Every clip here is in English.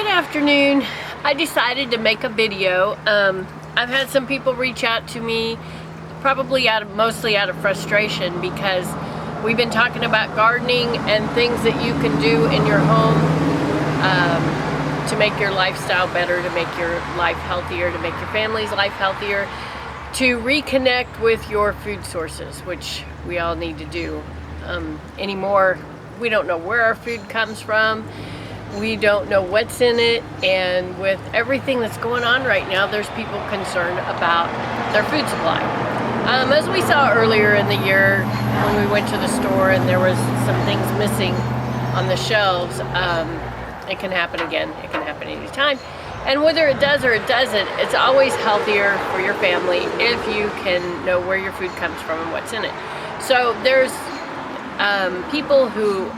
Good afternoon. I decided to make a video. I've had some people reach out to me, probably mostly out of frustration, because we've been talking about gardening and things that you can do in your home to make your lifestyle better, to make your life healthier, to make your family's life healthier, to reconnect with your food sources, which we all need to do. Anymore, we don't know where our food comes from. We don't know what's in it, and with everything that's going on right now, there's people concerned about their food supply. As we saw earlier in the year when we went to the store and there was some things missing on the shelves, it can happen again. It can happen anytime. And whether it does or it doesn't, it's always healthier for your family if you can know where your food comes from and what's in it. So there's people who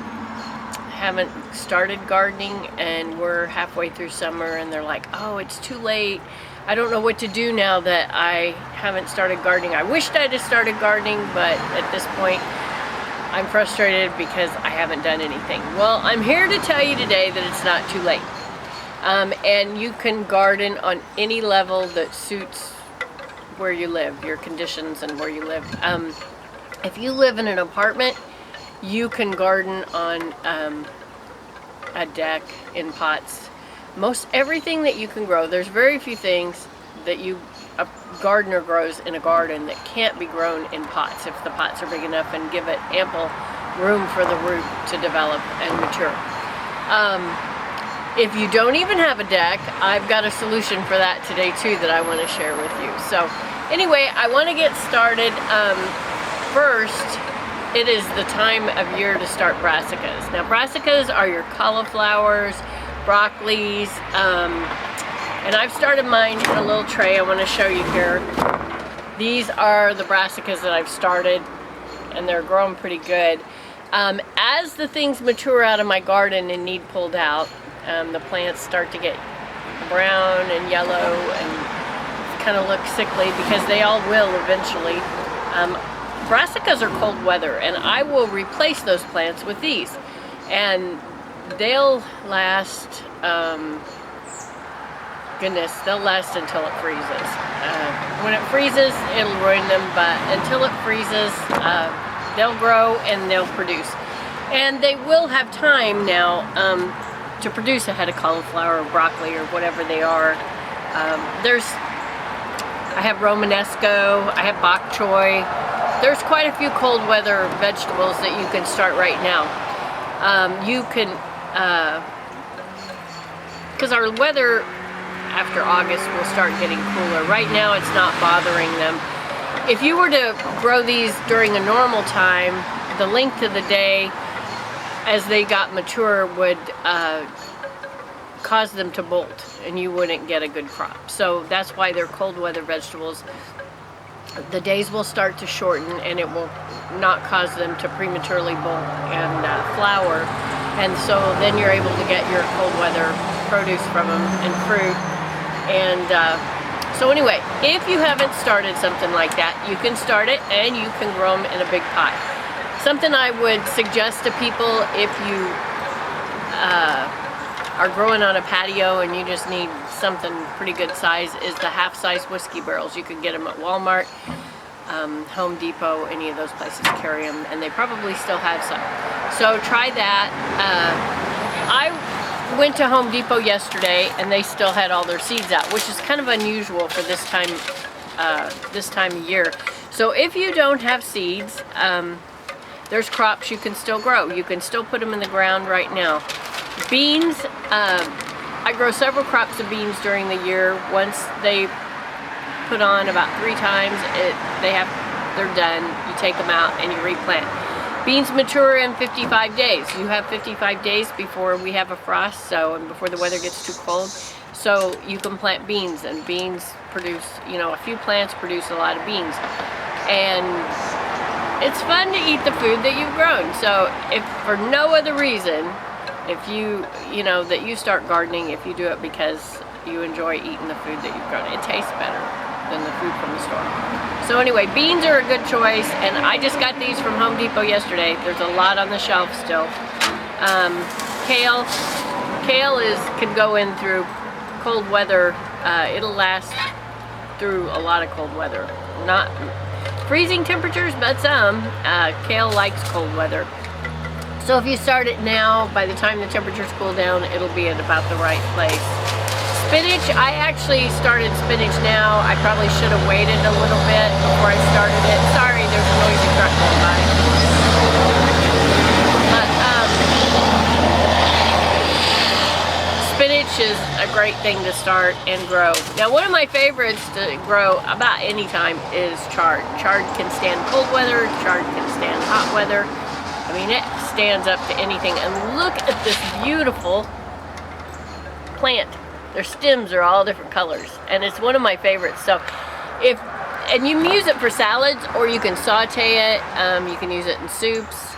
haven't started gardening and we're halfway through summer and they're like, oh, it's too late. I don't know what to do now that I haven't started gardening. I wished I'd have started gardening, but at this point I'm frustrated because I haven't done anything. Well, I'm here to tell you today that it's not too late. And you can garden on any level that suits where you live, your conditions and where you live. If you live in an apartment, you can garden on a deck, in pots. Most everything that you can grow. There's very few things that a gardener grows in a garden that can't be grown in pots if the pots are big enough and give it ample room for the root to develop and mature. If you don't even have a deck, I've got a solution for that today too that I want to share with you. So anyway, I want to get started. First, it is the time of year to start brassicas. Now, brassicas are your cauliflowers, broccolis, and I've started mine in a little tray I want to show you here. These are the brassicas that I've started, and they're growing pretty good. As the things mature out of my garden and need pulled out, the plants start to get brown and yellow and kind of look sickly, because they all will eventually. Brassicas are cold weather, and I will replace those plants with these, and they'll last, goodness, they'll last until it freezes. When it freezes, it'll ruin them, but until it freezes, they'll grow and they'll produce. And they will have time now to produce a head of cauliflower or broccoli or whatever they are. I have Romanesco, I have bok choy. There's quite a few cold weather vegetables that you can start right now. You can, because our weather after August will start getting cooler. Right now it's not bothering them. If you were to grow these during a normal time, the length of the day as they got mature would cause them to bolt, and you wouldn't get a good crop. So that's why they're cold weather vegetables. The days will start to shorten, and it will not cause them to prematurely bolt and flower, and so then you're able to get your cold weather produce from them and fruit. And so anyway, if you haven't started something like that, you can start it and you can grow them in a big pot. Something I would suggest to people, if you are growing on a patio and you just need something pretty good size, is the half-size whiskey barrels. You can get them at Walmart, Home Depot, any of those places carry them, and they probably still have some. So try that. I went to Home Depot yesterday and they still had all their seeds out, which is kind of unusual for this time of year. So if you don't have seeds, there's crops you can still grow. You can still put them in the ground right now. Beans, I grow several crops of beans during the year. Once they put on about 3 times, they're done. You take them out and you replant. Beans mature in 55 days. You have 55 days before we have a frost, and before the weather gets too cold. So you can plant beans, and beans produce, a few plants produce a lot of beans. And it's fun to eat the food that you've grown. So if for no other reason, if that you start gardening, if you do it because you enjoy eating the food that you've grown, it tastes better than the food from the store. So anyway, beans are a good choice, and I just got these from Home Depot yesterday. There's a lot on the shelf still. Kale, kale can go in through cold weather. It'll last through a lot of cold weather. Not freezing temperatures, but some. Kale likes cold weather. So if you start it now, by the time the temperatures cool down, it'll be at about the right place. Spinach, I actually started spinach now. I probably should have waited a little bit before I started it. Sorry, there's a noisy truck going by. But spinach is a great thing to start and grow. Now, one of my favorites to grow about any time is chard. Chard can stand cold weather. Chard can stand hot weather. I mean, it stands up to anything. And look at this beautiful plant. Their stems are all different colors, and it's one of my favorites. So, and you can use it for salads, or you can saute it. You can use it in soups.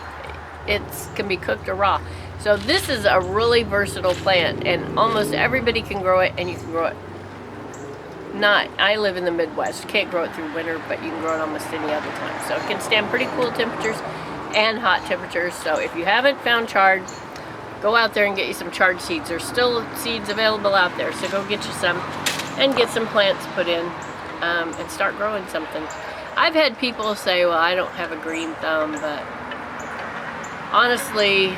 It can be cooked or raw. So this is a really versatile plant, and almost everybody can grow it, and you can grow it. I live in the Midwest. Can't grow it through winter, but you can grow it almost any other time. So it can stand pretty cool temperatures and hot temperatures. So if you haven't found chard, go out there and get you some chard seeds. There's still seeds available out there, so go get you some and get some plants put in and start growing something. I've had people say, well, I don't have a green thumb, but honestly,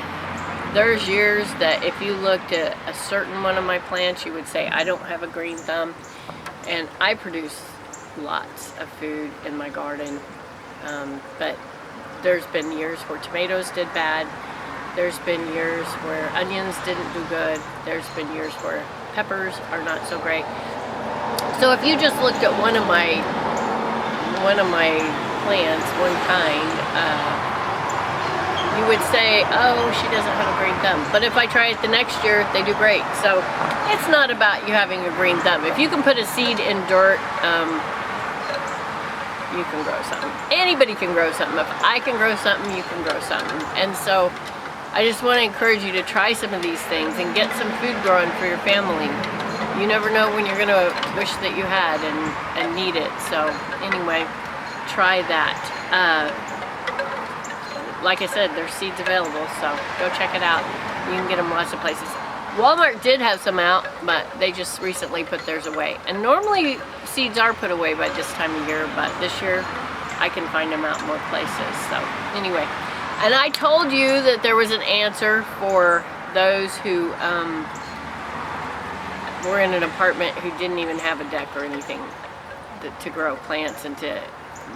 there's years that if you looked at a certain one of my plants, you would say, I don't have a green thumb. And I produce lots of food in my garden, but there's been years where tomatoes did bad. There's been years where onions didn't do good. There's been years where peppers are not so great. So if you just looked at one of my plants, one kind, you would say, oh, she doesn't have a green thumb. But if I try it the next year, they do great. So it's not about you having a green thumb. If you can put a seed in dirt, you can grow something. Anybody can grow something. If I can grow something, you can grow something. And so I just want to encourage you to try some of these things and get some food growing for your family. You never know when you're going to wish that you had and need it. So anyway, try that. Like I said, there's seeds available, so go check it out. You can get them lots of places. Walmart did have some out, but they just recently put theirs away. And normally seeds are put away by this time of year, but this year I can find them out more places. So anyway, and I told you that there was an answer for those who were in an apartment who didn't even have a deck or anything to grow plants and to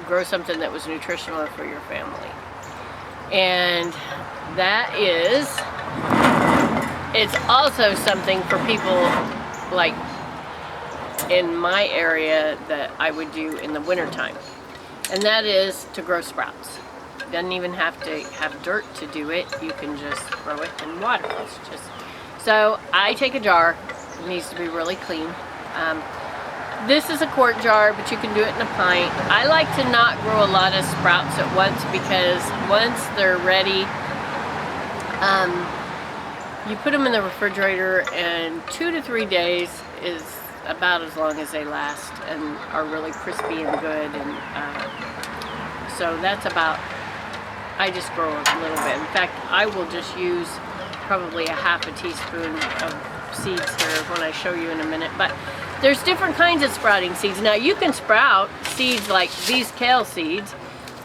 grow something that was nutritional for your family. And that is, it's also something for people like in my area that I would do in the wintertime. And that is to grow sprouts. Doesn't even have to have dirt to do it. You can just grow it in water. So I take a jar. It needs to be really clean. This is a quart jar, but you can do it in a pint. I like to not grow a lot of sprouts at once because once they're ready, you put them in the refrigerator, and 2 to 3 days is about as long as they last and are really crispy and good. And so that's about, I just grow a little bit. In fact, I will just use probably a half a teaspoon of seeds here when I show you in a minute. But there's different kinds of sprouting seeds. Now you can sprout seeds like these kale seeds,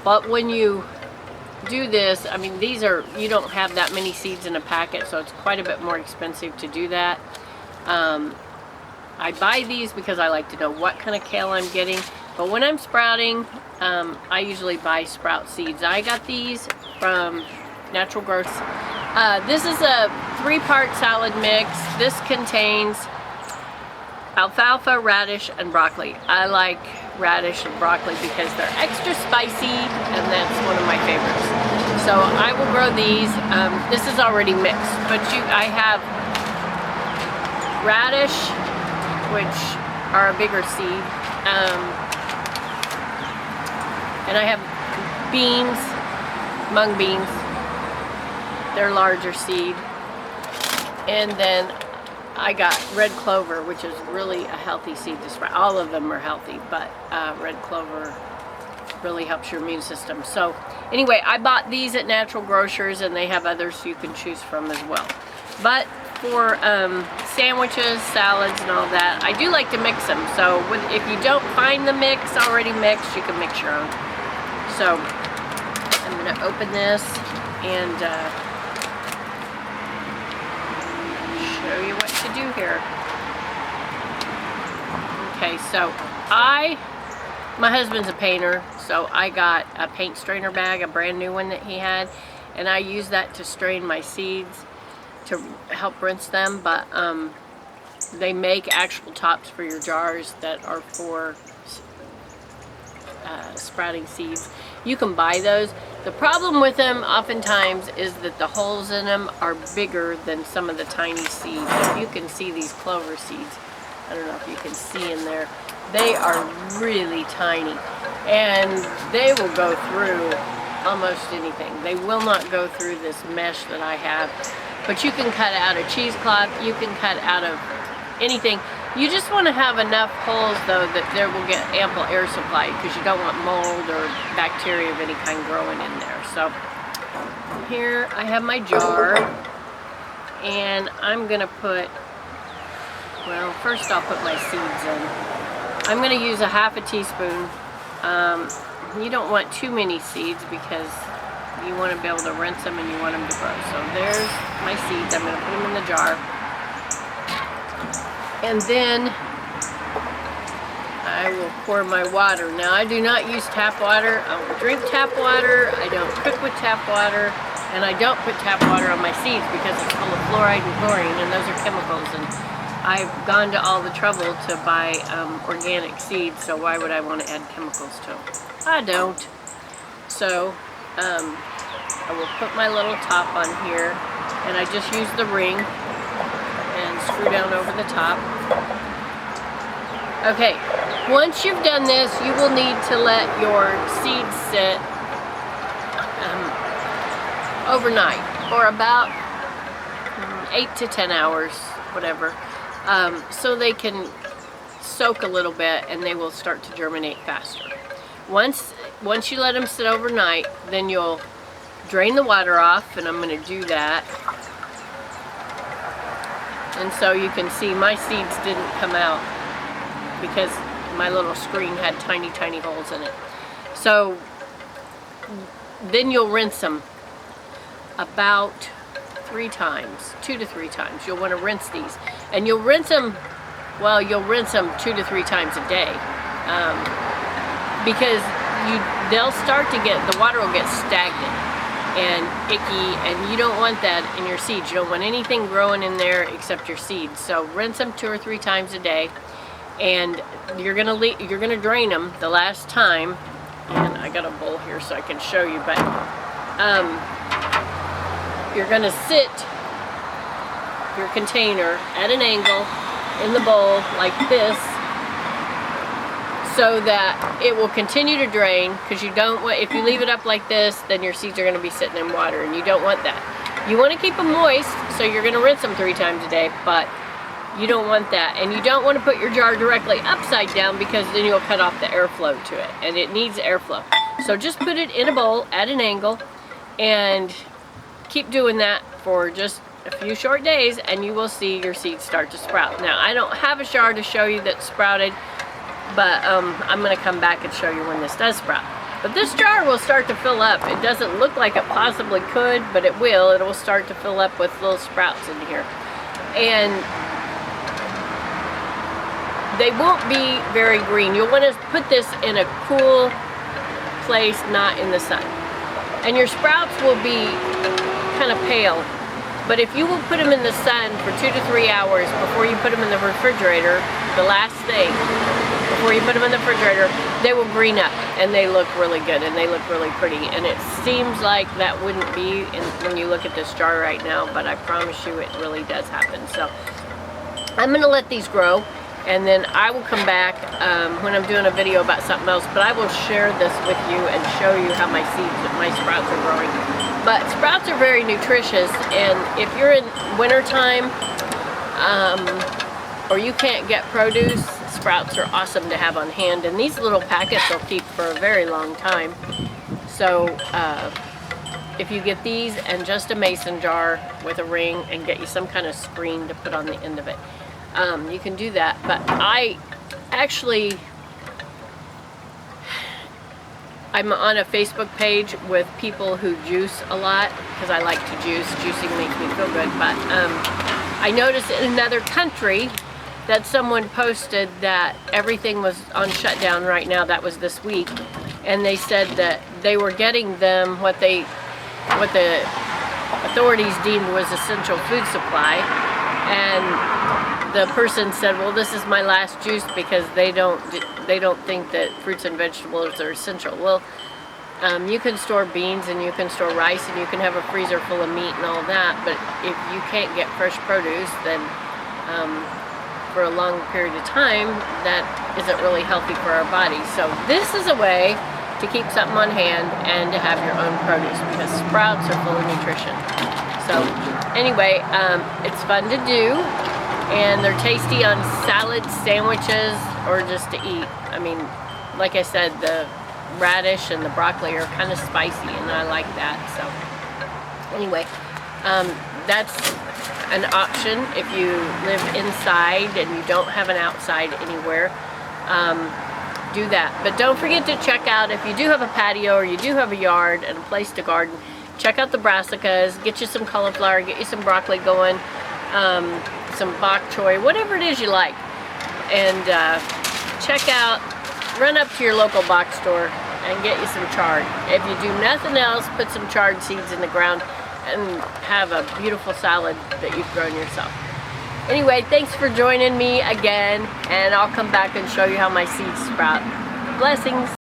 but when you do this, I mean, these are, you don't have that many seeds in a packet, so it's quite a bit more expensive to do that. I buy these because I like to know what kind of kale I'm getting, but when I'm sprouting, I usually buy sprout seeds. I got these from Natural Growth. This is a 3-part salad mix. This contains alfalfa, radish, and broccoli. I like radish and broccoli because they're extra spicy, and that's one of my favorites. So I will grow these. This is already mixed, but I have radish, which are a bigger seed, and I have beans, mung beans. They're larger seed, and then I got red clover, which is really a healthy seed to sprout. All of them are healthy, but red clover really helps your immune system. So anyway, I bought these at Natural Grocers, and they have others you can choose from as well. But for sandwiches, salads, and all that. I do like to mix them. So if you don't find the mix already mixed, you can mix your own. So I'm gonna open this and show you what to do here. Okay, so my husband's a painter, so I got a paint strainer bag, a brand new one that he had, and I use that to strain my seeds to help rinse them. But they make actual tops for your jars that are for sprouting seeds. You can buy those. The problem with them oftentimes is that the holes in them are bigger than some of the tiny seeds. If you can see these clover seeds, I don't know if you can see in there, they are really tiny, and they will go through almost anything. They will not go through this mesh that I have, but you can cut out a cheesecloth, you can cut out of anything. You just want to have enough holes though that there will get ample air supply, because you don't want mold or bacteria of any kind growing in there. So here I have my jar, and I'm gonna put, well, first I'll put my seeds in. I'm gonna use a half a teaspoon. You don't want too many seeds because you want to be able to rinse them and you want them to grow. So there's my seeds. I'm gonna put them in the jar. And then I will pour my water. Now I do not use tap water. I don't drink tap water. I don't cook with tap water. And I don't put tap water on my seeds because it's full of fluoride and chlorine, and those are chemicals. And I've gone to all the trouble to buy organic seeds, so why would I want to add chemicals to them? I don't. So I will put my little top on here, and I just use the ring and screw down over the top. Okay, once you've done this, you will need to let your seeds sit overnight, or about 8 to 10 hours, whatever, so they can soak a little bit and they will start to germinate faster. Once you let them sit overnight, then you'll drain the water off, and I'm going to do that. And so you can see my seeds didn't come out because my little screen had tiny, tiny holes in it. So then you'll rinse them about 3 times, 2 to 3 times. You'll want to rinse these, and you'll rinse them, well, you'll rinse them 2 to 3 times a day, because they'll start to get, the water will get stagnant and icky, and you don't want that in your seeds. You don't want anything growing in there except your seeds. So rinse them 2 or 3 times a day, and you're gonna drain them the last time. And I got a bowl here so I can show you, but you're gonna sit your container at an angle in the bowl like this, so that it will continue to drain, because you don't want, if you leave it up like this, then your seeds are going to be sitting in water, and you don't want that. You want to keep them moist, so you're going to rinse them 3 times a day, but you don't want that. And you don't want to put your jar directly upside down, because then you'll cut off the airflow to it, and it needs airflow. So just put it in a bowl at an angle and keep doing that for just a few short days, and you will see your seeds start to sprout. Now, I don't have a jar to show you that sprouted, but I'm going to come back and show you when this does sprout. But this jar will start to fill up. It doesn't look like it possibly could, but it will. It will start to fill up with little sprouts in here. And they won't be very green. You'll want to put this in a cool place, not in the sun. And your sprouts will be kind of pale. But if you will put them in the sun for 2 to 3 hours before you put them in the refrigerator, the last thing, before you put them in the refrigerator, they will green up, and they look really good, and they look really pretty. And it seems like that wouldn't be when you look at this jar right now, but I promise you it really does happen. So I'm going to let these grow, and then I will come back when I'm doing a video about something else, but I will share this with you and show you how my sprouts are growing. But sprouts are very nutritious, and if you're in wintertime or you can't get produce, sprouts are awesome to have on hand. And these little packets will keep for a very long time. So if you get these and just a mason jar with a ring and get you some kind of screen to put on the end of it, you can do that. But I'm on a Facebook page with people who juice a lot because I like to juice. Juicing makes me feel good. But I noticed in another country that someone posted that everything was on shutdown right now. That was this week. And they said that they were getting them what the authorities deemed was essential food supply. And the person said, well, this is my last juice because they don't think that fruits and vegetables are essential. Well, you can store beans and you can store rice and you can have a freezer full of meat and all that, but if you can't get fresh produce, then for a long period of time, that isn't really healthy for our body. So this is a way to keep something on hand and to have your own produce, because sprouts are full of nutrition. So anyway, it's fun to do, and they're tasty on salads, sandwiches, or just to eat. I mean, like I said, the radish and the broccoli are kind of spicy, and I like that. So anyway, that's an option if you live inside and you don't have an outside anywhere. Do that. But don't forget to check out, if you do have a patio or you do have a yard and a place to garden, check out the Brassicas, get you some cauliflower, get you some broccoli going, some bok choy, whatever it is you like. And run up to your local box store and get you some chard. If you do nothing else, put some chard seeds in the ground and have a beautiful salad that you've grown yourself. Anyway, thanks for joining me again, and I'll come back and show you how my seeds sprout. Blessings.